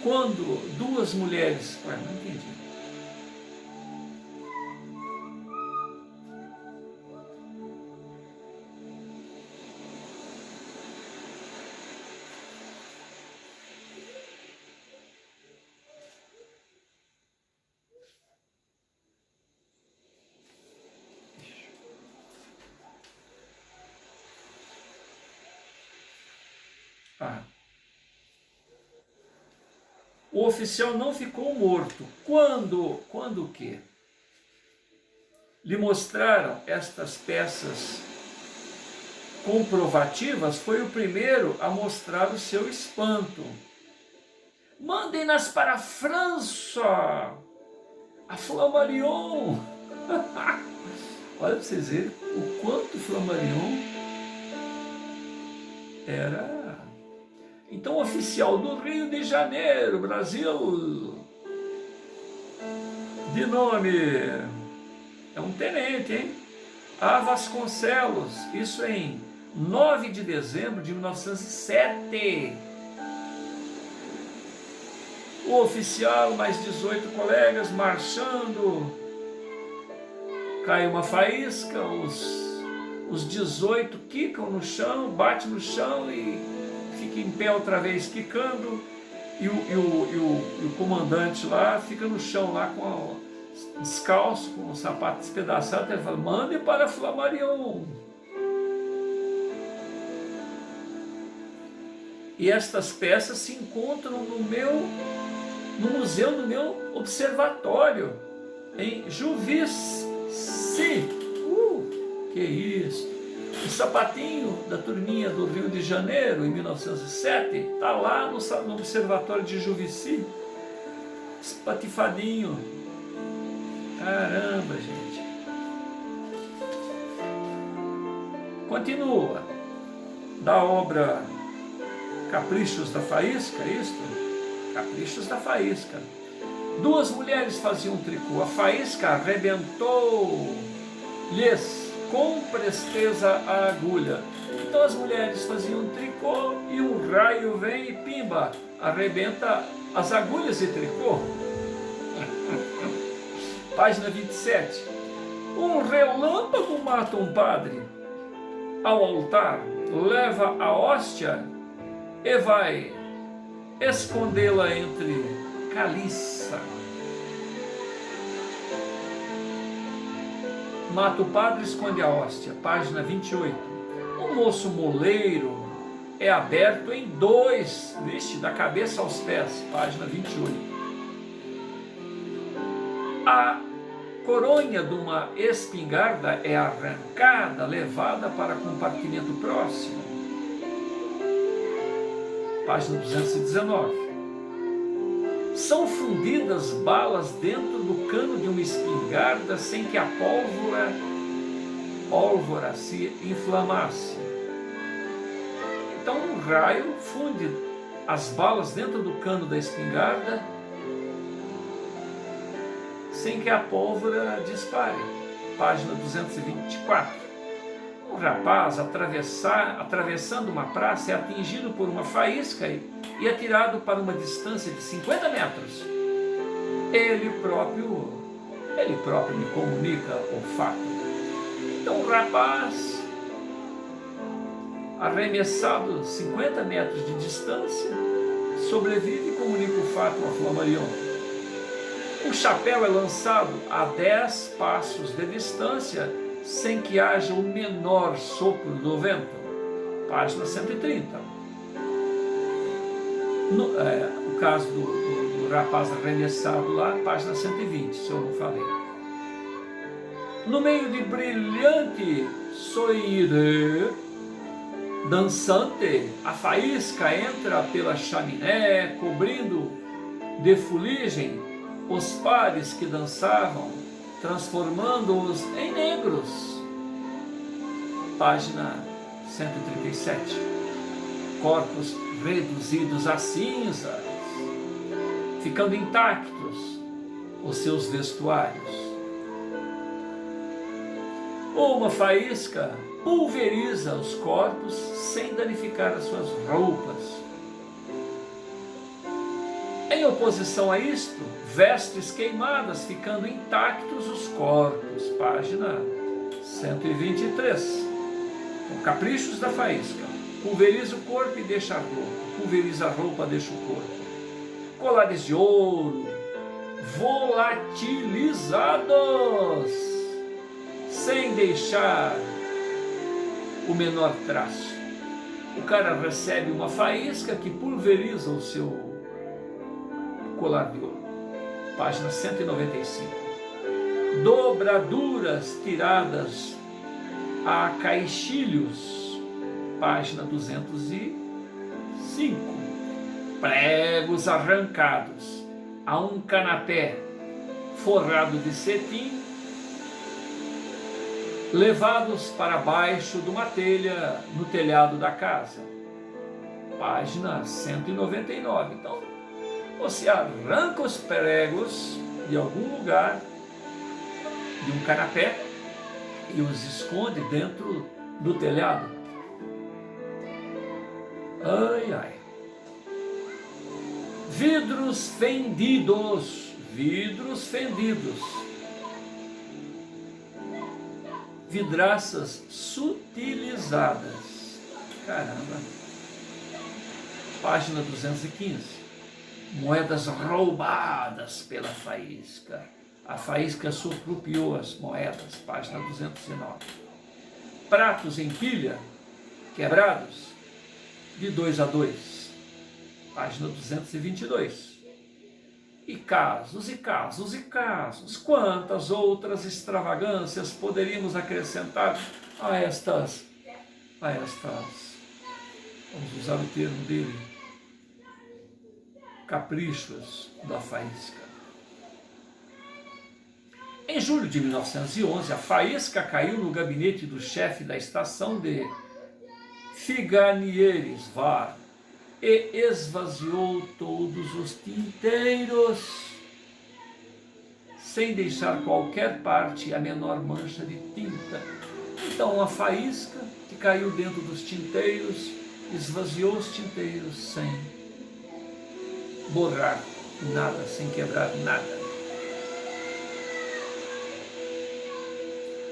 Quando duas mulheres... não entendi. O oficial não ficou morto. Quando o quê? lhe mostraram estas peças comprovativas, foi o primeiro a mostrar o seu espanto. Mandem-nas para a França, a Flammarion. Olha para vocês verem o quanto Flammarion era. Então, oficial do Rio de Janeiro, Brasil, de nome, é um tenente, hein? A Vasconcelos, isso em 9 de dezembro de 1907. O oficial, mais 18 colegas marchando, cai uma faísca, os 18 quicam no chão, bate no chão e fica em pé outra vez quicando, e o comandante lá fica no chão lá descalço, com o sapato despedaçado. Ele fala: mande para Flammarion. E estas peças se encontram no museu do meu observatório, em Juvisy. Que isso! O sapatinho da turminha do Rio de Janeiro, em 1907, está lá no observatório de Juvisy, espatifadinho. Caramba, gente! Continua. Da obra Caprichos da Faísca, isto? Caprichos da Faísca. Duas mulheres faziam tricô. A faísca arrebentou-lhes com presteza a agulha. Então as mulheres faziam tricô e um raio vem e pimba, arrebenta as agulhas de tricô. Página 27. Um relâmpago mata um padre ao altar, leva a hóstia e vai escondê-la entre caliça. Mata o padre, esconde a hóstia. Página 28. O moço moleiro é aberto em dois, vixe, da cabeça aos pés. Página 28. A coronha de uma espingarda é arrancada, levada para compartimento próximo. Página 219. São fundidas balas dentro do cano de uma espingarda sem que a pólvora se inflamasse. Então um raio funde as balas dentro do cano da espingarda sem que a pólvora dispare. Página 224. Um rapaz atravessando uma praça é atingido por uma faísca e atirado para uma distância de 50 metros. Ele próprio me comunica o fato. Então o rapaz, arremessado 50 metros de distância, sobrevive e comunica o fato a Flammarion. O chapéu é lançado a 10 passos de distância sem que haja o menor sopro do vento. Página 130. O caso do rapaz arremessado lá, página 120, se eu não falei. No meio de brilhante soirée dançante, a faísca entra pela chaminé, cobrindo de fuligem os pares que dançavam, transformando-os em negros. Página 137. Corpos reduzidos a cinzas, ficando intactos os seus vestuários. Uma faísca pulveriza os corpos sem danificar as suas roupas. Em oposição a isto, vestes queimadas, ficando intactos os corpos. Página 123. Então, Caprichos da Faísca. Pulveriza o corpo e deixa a roupa. Pulveriza a roupa, deixa o corpo. Colares de ouro, volatilizados, sem deixar o menor traço. O cara recebe uma faísca que pulveriza o seu colar de ouro. Página 195. dobraduras tiradas a caixilhos, página 205, pregos arrancados a um canapé forrado de cetim, levados para baixo de uma telha no telhado da casa, página 199. Então, você arranca os pregos de algum lugar, de um canapé, e os esconde dentro do telhado. Ai, ai. Vidros fendidos, vidraças sutilizadas. Caramba. Página 215. Moedas roubadas pela faísca. A faísca surrupiou as moedas. Página 209. Pratos em pilha, quebrados, de 2 a 2. Página 222. E casos, quantas outras extravagâncias poderíamos acrescentar a estas, vamos usar o termo dele, caprichos da faísca. Em julho de 1911, a faísca caiu no gabinete do chefe da estação de Figanieres Var e esvaziou todos os tinteiros, sem deixar qualquer parte a menor mancha de tinta. Então, a faísca que caiu dentro dos tinteiros, esvaziou os tinteiros sem borrar nada, sem quebrar nada.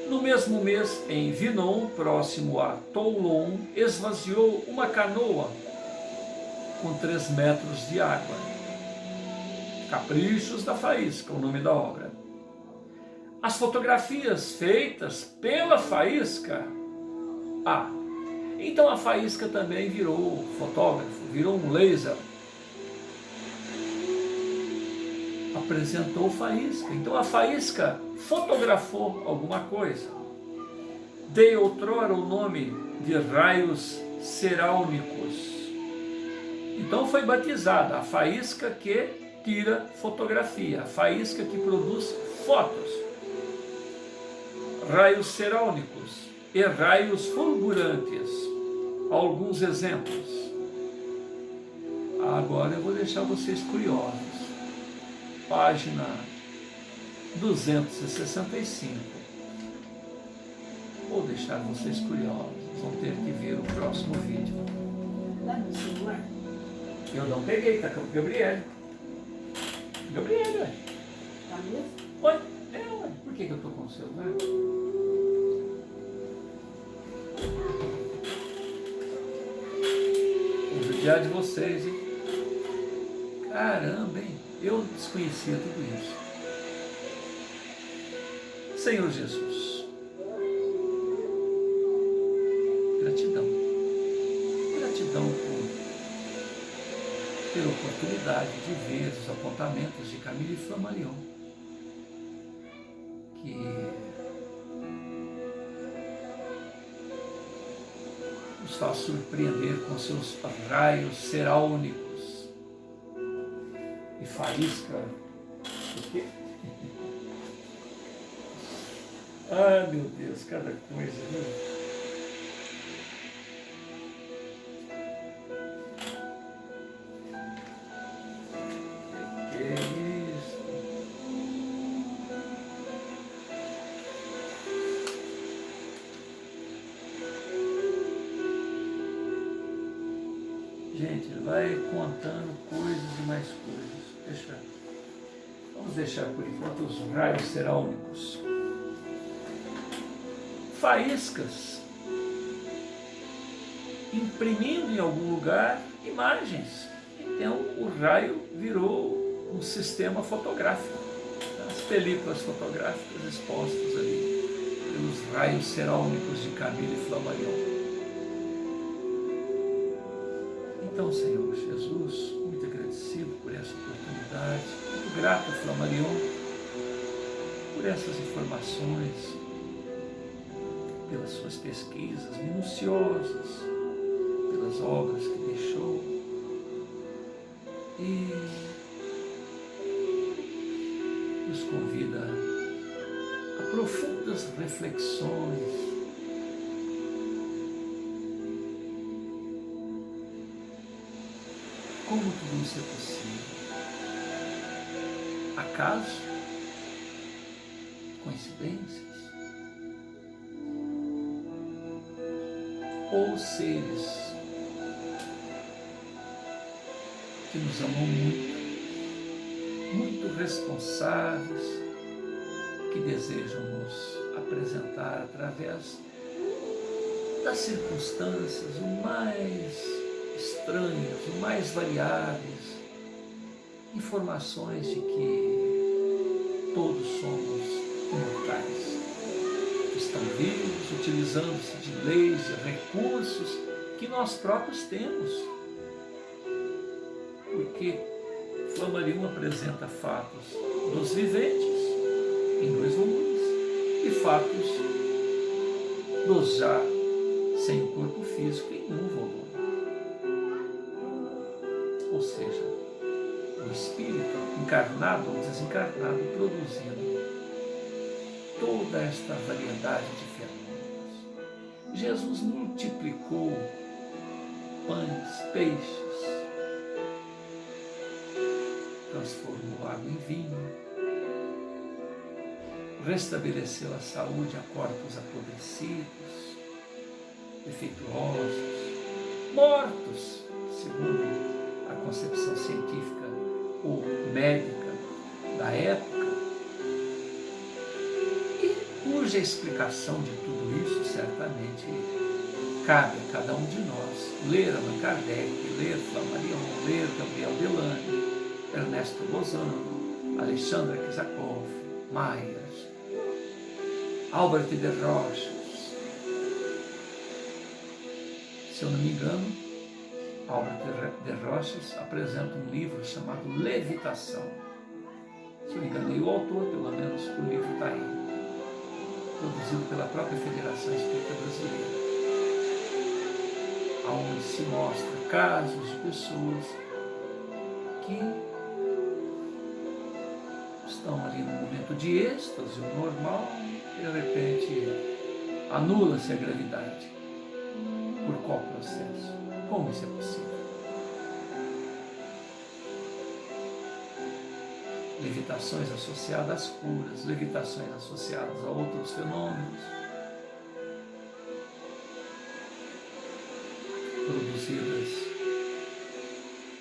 No mesmo mês, em Vinon, próximo a Toulon, esvaziou uma canoa com 3 metros de água. Caprichos da faísca, o nome da obra. As fotografias feitas pela faísca. Então a faísca também virou fotógrafo, virou um laser. Apresentou faísca. Então a faísca fotografou alguma coisa. Dei outrora o nome de raios cerâmicos. Então foi batizada a faísca que tira fotografia, a faísca que produz fotos. Raios cerâmicos e raios fulgurantes. Alguns exemplos. Agora eu vou deixar vocês curiosos. Página 265. Vou deixar vocês curiosos. Vão ter que ver o próximo vídeo. Tá no celular? Eu não peguei, tá com o Gabriele. Gabriele, ué. Tá mesmo? Ué, ué. Por que eu tô com o celular? Vou judiar de vocês, hein? Caramba, hein? Eu desconhecia tudo isso. Senhor Jesus, gratidão. Gratidão por ter a oportunidade de ver os apontamentos de Camille Flammarion, que nos faz surpreender com seus raios cerâmicos e faísca. O quê? Ah, meu Deus, cada coisa, viu? Que é isso? Gente, ele vai contando coisas e mais coisas. Vamos deixar por enquanto os raios cerâmicos. Faíscas imprimindo em algum lugar imagens. Então o raio virou um sistema fotográfico. As películas fotográficas expostas ali pelos raios cerâmicos de Camille Flammarion. Então, Senhor Jesus, muito agradecido por essa oportunidade, muito grato a Flammarion por essas informações, pelas suas pesquisas minuciosas, pelas obras que deixou, e nos convida a profundas reflexões como tudo isso é possível. Acaso? Coincidências? Ou seres que nos amam muito, muito responsáveis, que desejam nos apresentar através das circunstâncias o mais estranhas, o mais variáveis, informações de que todos somos imortais, que estão vivos, utilizando-se de leis e recursos que nós próprios temos. Porque Flammarion apresenta fatos dos viventes em 2 volumes e fatos dos já sem o corpo físico em 1 volume. Ou seja, o espírito encarnado ou desencarnado produzindo toda esta variedade de fenômenos. Jesus multiplicou pães, peixes, transformou água em vinho, restabeleceu a saúde a corpos apodrecidos, defeituosos, mortos, segundo a concepção científica ou médica da época, e cuja explicação de tudo isso certamente cabe a cada um de nós ler Allan Kardec, ler Flammarion, ler Gabriel Delane, Ernesto Lozano, Alexandre Kizakov, Myers, Albert de Roches. Se eu não me engano, Albert de Roches apresenta um livro chamado Levitação. Se eu me enganei o autor, pelo menos o livro está aí, produzido pela própria Federação Espírita Brasileira, onde se mostra casos de pessoas que estão ali num momento de êxtase, o normal, e de repente anula-se a gravidade. Por qual processo? Como isso é possível? Levitações associadas às curas, levitações associadas a outros fenômenos, produzidas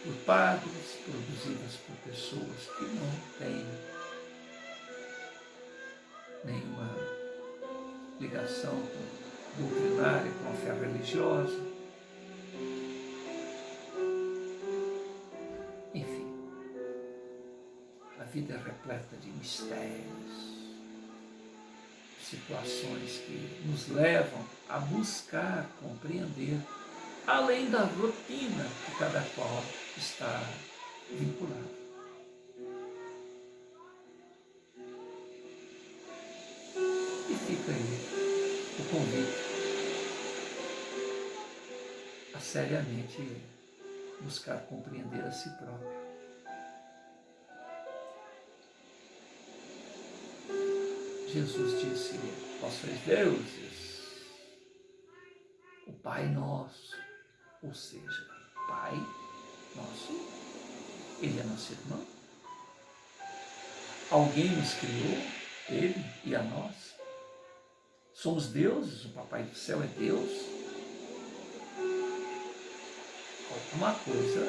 por padres, produzidas por pessoas que não têm nenhuma ligação doutrinária com a fé religiosa. Enfim, a vida é repleta de mistérios, situações que nos levam a buscar compreender além da rotina que cada qual está vinculado. E fica aí o convite a seriamente buscar compreender a si próprio. Jesus disse: vós sois deuses, o Pai Nosso, ou seja, Pai Nosso, Ele é nosso irmão. Alguém nos criou, Ele e a nós. Somos deuses, o Papai do Céu é Deus. Alguma coisa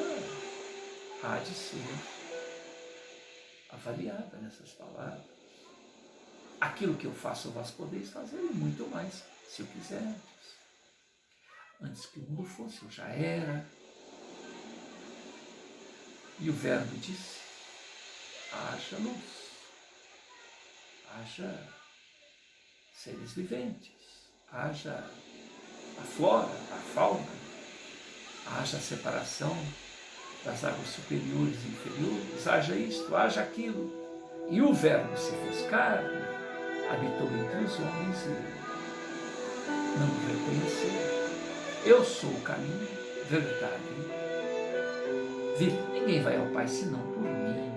há de ser avaliada nessas palavras. Aquilo que eu faço, vós podeis fazer, e muito mais, se eu quiserdes. Antes que o mundo fosse, eu já era. E o Verbo disse: haja luz, haja seres viventes, haja a flora, a fauna, haja a separação das águas superiores e inferiores, haja isto, haja aquilo. E o Verbo se fez carne habitou entre os homens e não o reconheceram. Eu sou o caminho, verdade e vida. Ninguém vai ao Pai senão por mim.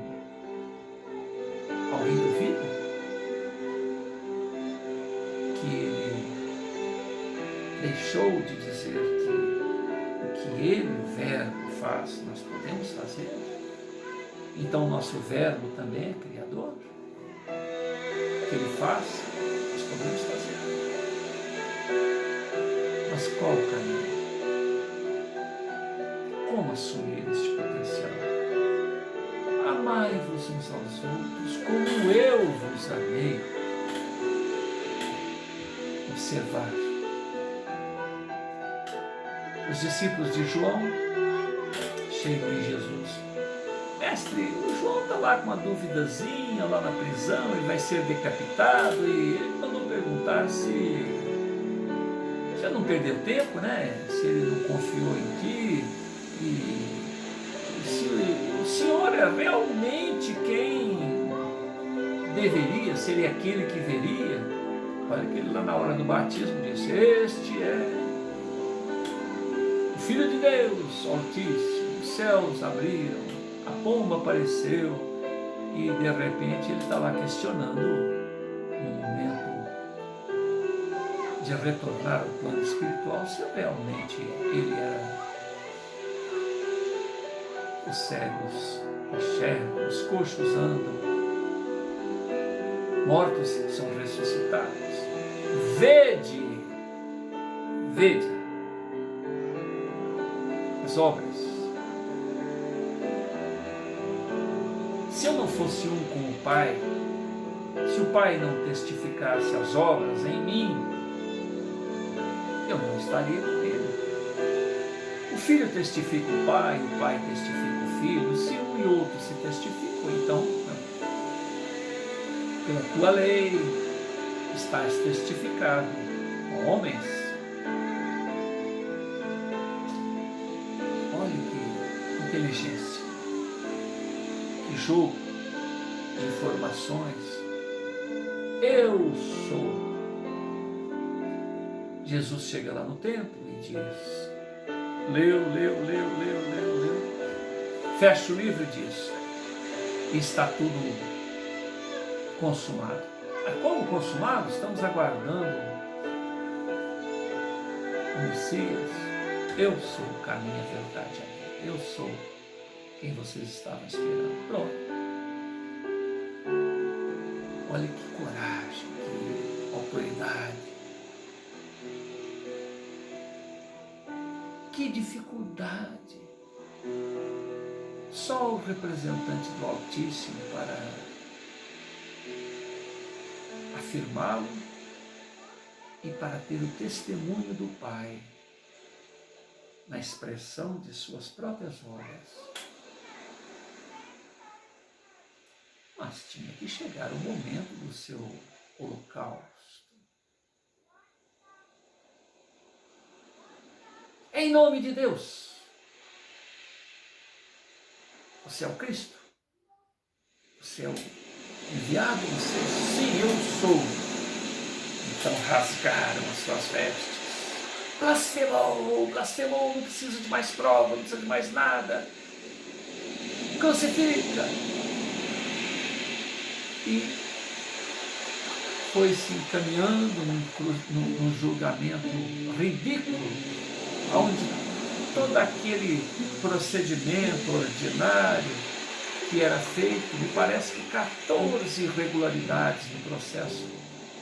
Alguém duvida que ele deixou de dizer que o que ele, o Verbo, faz, nós podemos fazer? Então o nosso Verbo também é Criador? O que ele faz, nós podemos fazer. Mas qual o caminho? Como assumir este potencial? Amai-vos uns aos outros como eu vos amei. Observar. Os discípulos de João chegam em Jesus. Mestre, o João está lá com uma duvidazinha lá na prisão, ele vai ser decapitado e ele mandou perguntar se você não perdeu tempo, né? Se ele não confiou em ti e se o Senhor é realmente quem deveria, seria aquele que veria. Olha que ele lá na hora do batismo disse, este é o Filho de Deus Altíssimo, os céus abriram, a pomba apareceu e de repente ele está lá questionando no momento de retornar ao plano espiritual se realmente ele era. Os cegos enxergam, os coxos andam, mortos são ressuscitados. Vede as obras. Se eu não fosse um com o Pai, se o Pai não testificasse as obras em mim, eu não estaria com ele. O Filho testifica o Pai testifica o Filho, se um e outro se testificam, então, pela tua lei, estás testificado, homens. Olha que inteligência, que jogo de informações. Eu sou. Jesus chega lá no templo e diz, leu. Fecha o livro e diz, está tudo consumado. Como consumado? Estamos aguardando o Messias. Eu sou o caminho, a verdade, a vida. Eu sou quem vocês estavam esperando. Pronto. Olha que coragem, que autoridade. Que dificuldade. Só o representante do Altíssimo para afirmá-lo e para ter o testemunho do Pai na expressão de suas próprias obras. Mas tinha que chegar o momento do seu holocausto. Em nome de Deus, você é o Cristo? Você é o enviado? Você, sim, eu sou. Então rasgaram as suas vestes. Blasfemou, não precisa de mais prova, não precisa de mais nada. Crucifica. E foi-se encaminhando num julgamento ridículo, onde todo aquele procedimento ordinário que era feito, me parece que 14 irregularidades no processo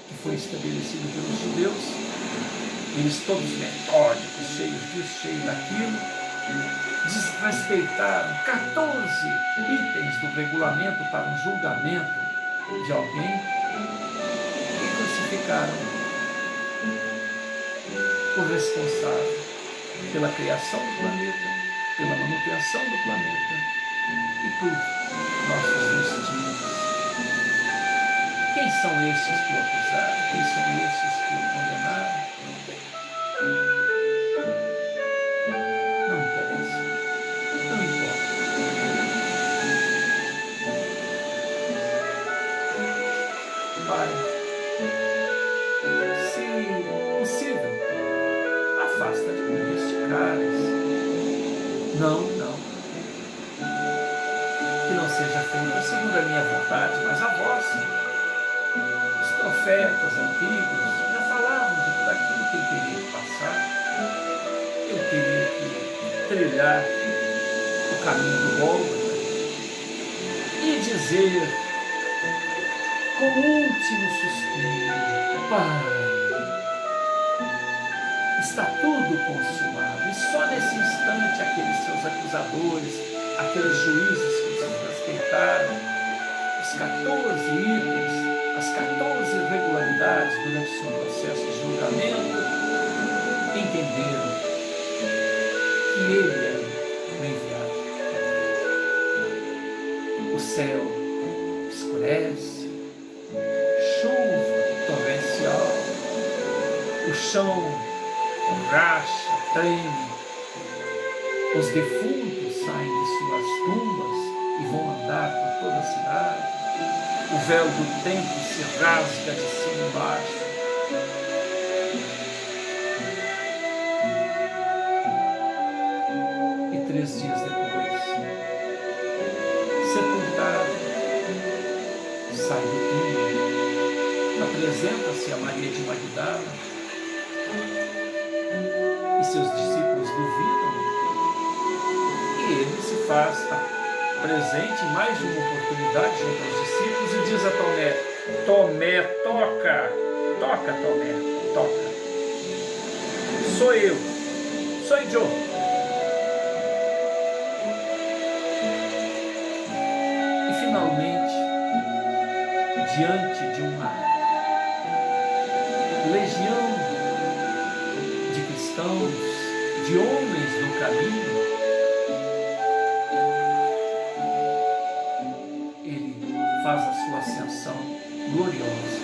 que foi estabelecido pelos judeus, eles todos metódicos, cheios disso, cheios daquilo, desrespeitaram 14 itens do regulamento para um julgamento de alguém e crucificaram o responsável pela criação do planeta, pela manutenção do planeta e por nossos destinos. Quem são esses que o acusaram? Quem são esses que o condenaram? Não interessa. Não importa. Pai, Se possível, afasta de mim este cálice. Não, não. Que não seja feita segundo a minha vontade, mas a vossa. Os profetas antigos já falavam de tudo aquilo que ele teria que passar. Eu teria que trilhar o caminho do Gólgota e dizer com o último suspiro: Pai, está tudo consumado. E só nesse instante aqueles seus acusadores, aqueles juízes que se respeitaram, os 14 itens, as 14 irregularidades durante o seu processo de julgamento, entenderam que ele era o enviado. O céu escurece, chuva torrencial, o chão racha, treme, os defuntos saem de suas tumbas e vão andar por toda a cidade. O véu do templo se rasga de cima e embaixo. E 3 dias depois, sepultado, sai do túmulo, apresenta-se a Maria de Magdala e seus discípulos duvidam. E ele se faz presente em mais de uma oportunidade junto aos discípulos e diz a Tomé: Tomé, toca, toca, Tomé, toca. Sou eu, sou eu. E finalmente, diante de uma legião de cristãos, de homens do caminho, faz a sua ascensão gloriosa,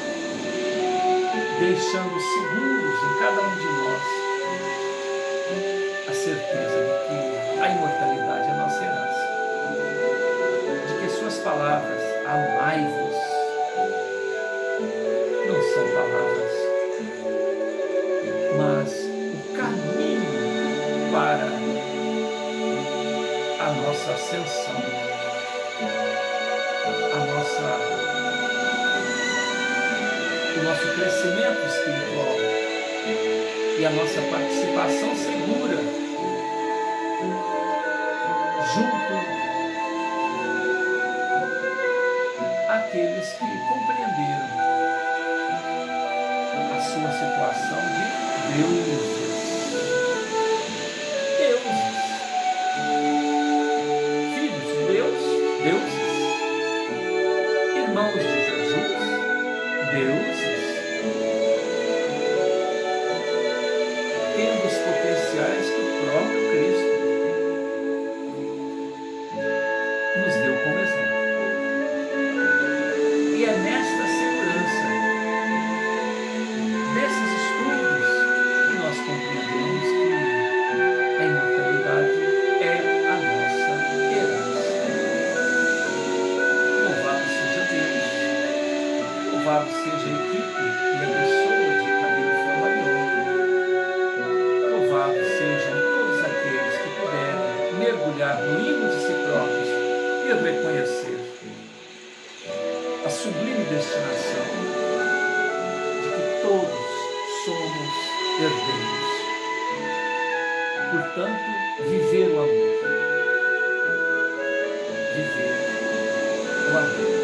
deixando seguros em cada um de nós a certeza de que a imortalidade é a nossa herança, de que suas palavras, amai-vos, não são palavras, mas o caminho para a nossa ascensão, o nosso crescimento espiritual e a nossa participação segura junto àqueles que compreenderam a sua situação de deuses. Filhos de Deus, deuses. Irmãos de Jesus, deuses, tendo os potenciais que o próprio Cristo nos deu como exemplo. E é nesta segurança desses estudos que nós compreendemos que a imortalidade é a nossa herança. Louvado seja Deus, louvado seja a equipe e a pessoa de Camilo Flammarion, louvado sejam todos aqueles que puderem mergulhar no hino de si próprios e reconhecer a sublime destinação de que todos somos herdeiros. Portanto, viver o amor. Viver o amor.